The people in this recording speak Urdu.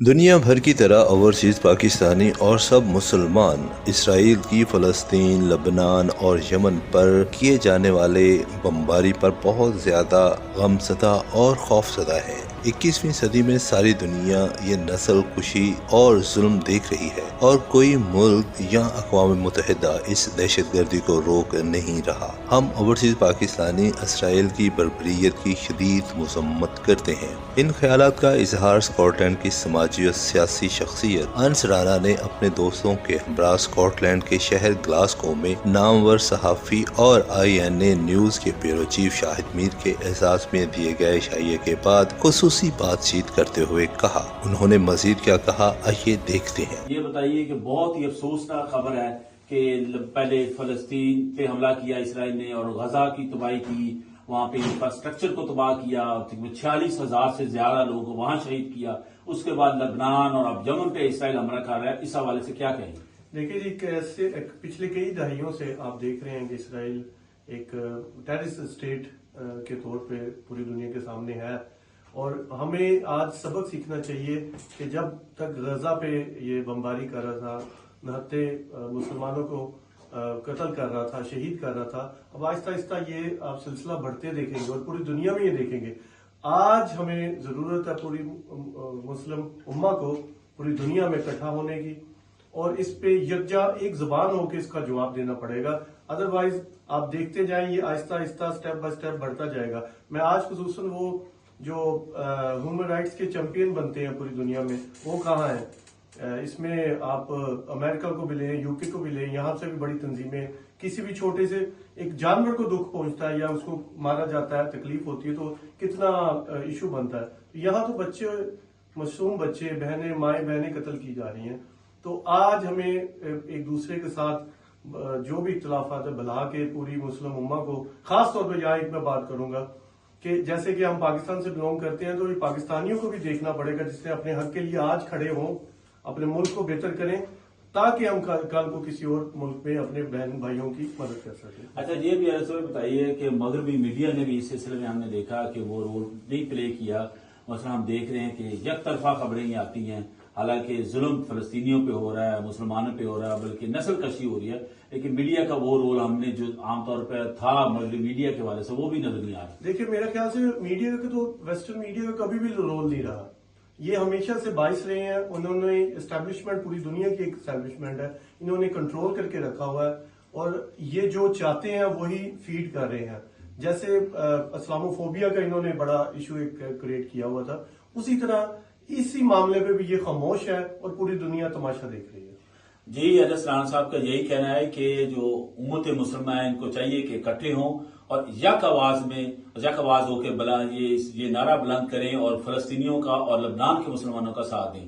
دنیا بھر کی طرح اوورسیز پاکستانی اور سب مسلمان اسرائیل کی فلسطین، لبنان اور یمن پر کیے جانے والے بمباری پر بہت زیادہ غمزدہ اور خوفزدہ ہیں۔ 21ویں صدی میں ساری دنیا یہ نسل کشی اور ظلم دیکھ رہی ہے اور کوئی ملک یا اقوام متحدہ اس دہشت گردی کو روک نہیں رہا۔ ہم اوورسیز پاکستانی اسرائیل کی بربریت کی شدید مذمت کرتے ہیں۔ ان خیالات کا اظہار اسکاٹ لینڈ کی سماجی اور سیاسی شخصیت انس رانا نے اپنے دوستوں کے ہمراہ اسکاٹ لینڈ کے شہر گلاسگو میں نامور صحافی اور INA نیوز کے بیورو چیف شاہد میر کے اعزاز میں دیے گئے عشائیے کے بعد خصوصی بات چیت کرتے ہوئے کہا۔ انہوں نے مزید کیا کہا، آئیے دیکھتے ہیں۔ یہ بتائیے کہ بہت ہی افسوسناک خبر ہے کہ پہلے فلسطین پہ حملہ کیا اسرائیل نے اور غزہ کی تباہی کی، وہاں پہ انفراسٹرکچر کو تباہ کیا، 46,000 سے زیادہ لوگوں کو وہاں شہید کیا، اس کے بعد لبنان اور اب یمن پہ اسرائیل حملہ کر رہا ہے۔ اس حوالے سے کیا کہیں؟ دیکھیے جی، پچھلے کئی دہائیوں سے آپ دیکھ رہے ہیں کہ اسرائیل ایک ٹیررسٹ اسٹیٹ کے طور پہ پوری دنیا کے سامنے ہے، اور ہمیں آج سبق سیکھنا چاہیے کہ جب تک غزہ پہ یہ بمباری کر رہا تھا، نہتے مسلمانوں کو قتل کر رہا تھا، شہید کر رہا تھا، اب آہستہ آہستہ یہ آپ سلسلہ بڑھتے دیکھیں گے اور پوری دنیا میں یہ دیکھیں گے۔ آج ہمیں ضرورت ہے پوری مسلم امہ کو پوری دنیا میں اکٹھا ہونے کی، اور اس پہ یکجا ایک زبان ہو کے اس کا جواب دینا پڑے گا۔ ادروائز آپ دیکھتے جائیں یہ آہستہ آہستہ سٹیپ بائی سٹیپ بڑھتا جائے گا۔ میں آج خصوصاً وہ جو ہیومن رائٹس کے چیمپئن بنتے ہیں پوری دنیا میں، وہ کہاں ہیں؟ اس میں آپ امریکہ کو بھی لیں، UK کو بھی لیں، یہاں سے بھی بڑی تنظیمیں، کسی بھی چھوٹے سے ایک جانور کو دکھ پہنچتا ہے یا اس کو مارا جاتا ہے، تکلیف ہوتی ہے تو کتنا ایشو بنتا ہے۔ یہاں تو بچے، معصوم بچے، بہنیں، مائیں بہنیں قتل کی جا رہی ہیں۔ تو آج ہمیں ایک دوسرے کے ساتھ جو بھی اختلافات بلا کے پوری مسلم امہ کو، خاص طور پہ یہاں ایک میں بات کروں گا کہ جیسے کہ ہم پاکستان سے بلونگ کرتے ہیں تو یہ پاکستانیوں کو بھی دیکھنا پڑے گا جس نے اپنے حق کے لیے آج کھڑے ہوں، اپنے ملک کو بہتر کریں تاکہ ہم کل کو کسی اور ملک میں اپنے بہن بھائیوں کی مدد کر سکیں۔ اچھا، یہ بھی ایسے بتائیے کہ مغربی میڈیا نے بھی اس سلسلے میں ہم نے دیکھا کہ وہ رول نہیں پلے کیا۔ مثلا ہم دیکھ رہے ہیں کہ یک طرفہ خبریں یہ آتی ہیں، حالانکہ ظلم فلسطینیوں پہ ہو رہا ہے، مسلمانوں پہ ہو رہا ہے، بلکہ نسل کشی ہو رہی ہے، لیکن میڈیا کا وہ رول ہم نے جو عام طور پہ تھا مغربی میڈیا کے حوالے سے وہ بھی نظر نہیں آ رہا۔ دیکھیے میرے خیال سے میڈیا کا تو ویسٹرن میڈیا کا کبھی بھی رول نہیں رہا، یہ ہمیشہ سے باعث رہے ہیں۔ انہوں نے اسٹیبلشمنٹ، پوری دنیا کی ایک اسٹیبلشمنٹ ہے، انہوں نے کنٹرول کر کے رکھا ہوا ہے، اور یہ جو چاہتے ہیں وہی فیڈ کر رہے ہیں۔ جیسے اسلاموفوبیا کا انہوں نے بڑا ایشو ایک کریٹ کیا ہوا تھا، اسی طرح اسی معاملے پہ بھی یہ خاموش ہے اور پوری دنیا تماشا دیکھ رہی ہے۔ جی، انس رانا صاحب کا یہی کہنا ہے کہ جو امت مسلمہ ہے ان کو چاہیے کہ اکٹھے ہوں اور یک آواز ہو کے یہ نعرہ بلند کریں اور فلسطینیوں کا اور لبنان کے مسلمانوں کا ساتھ دیں۔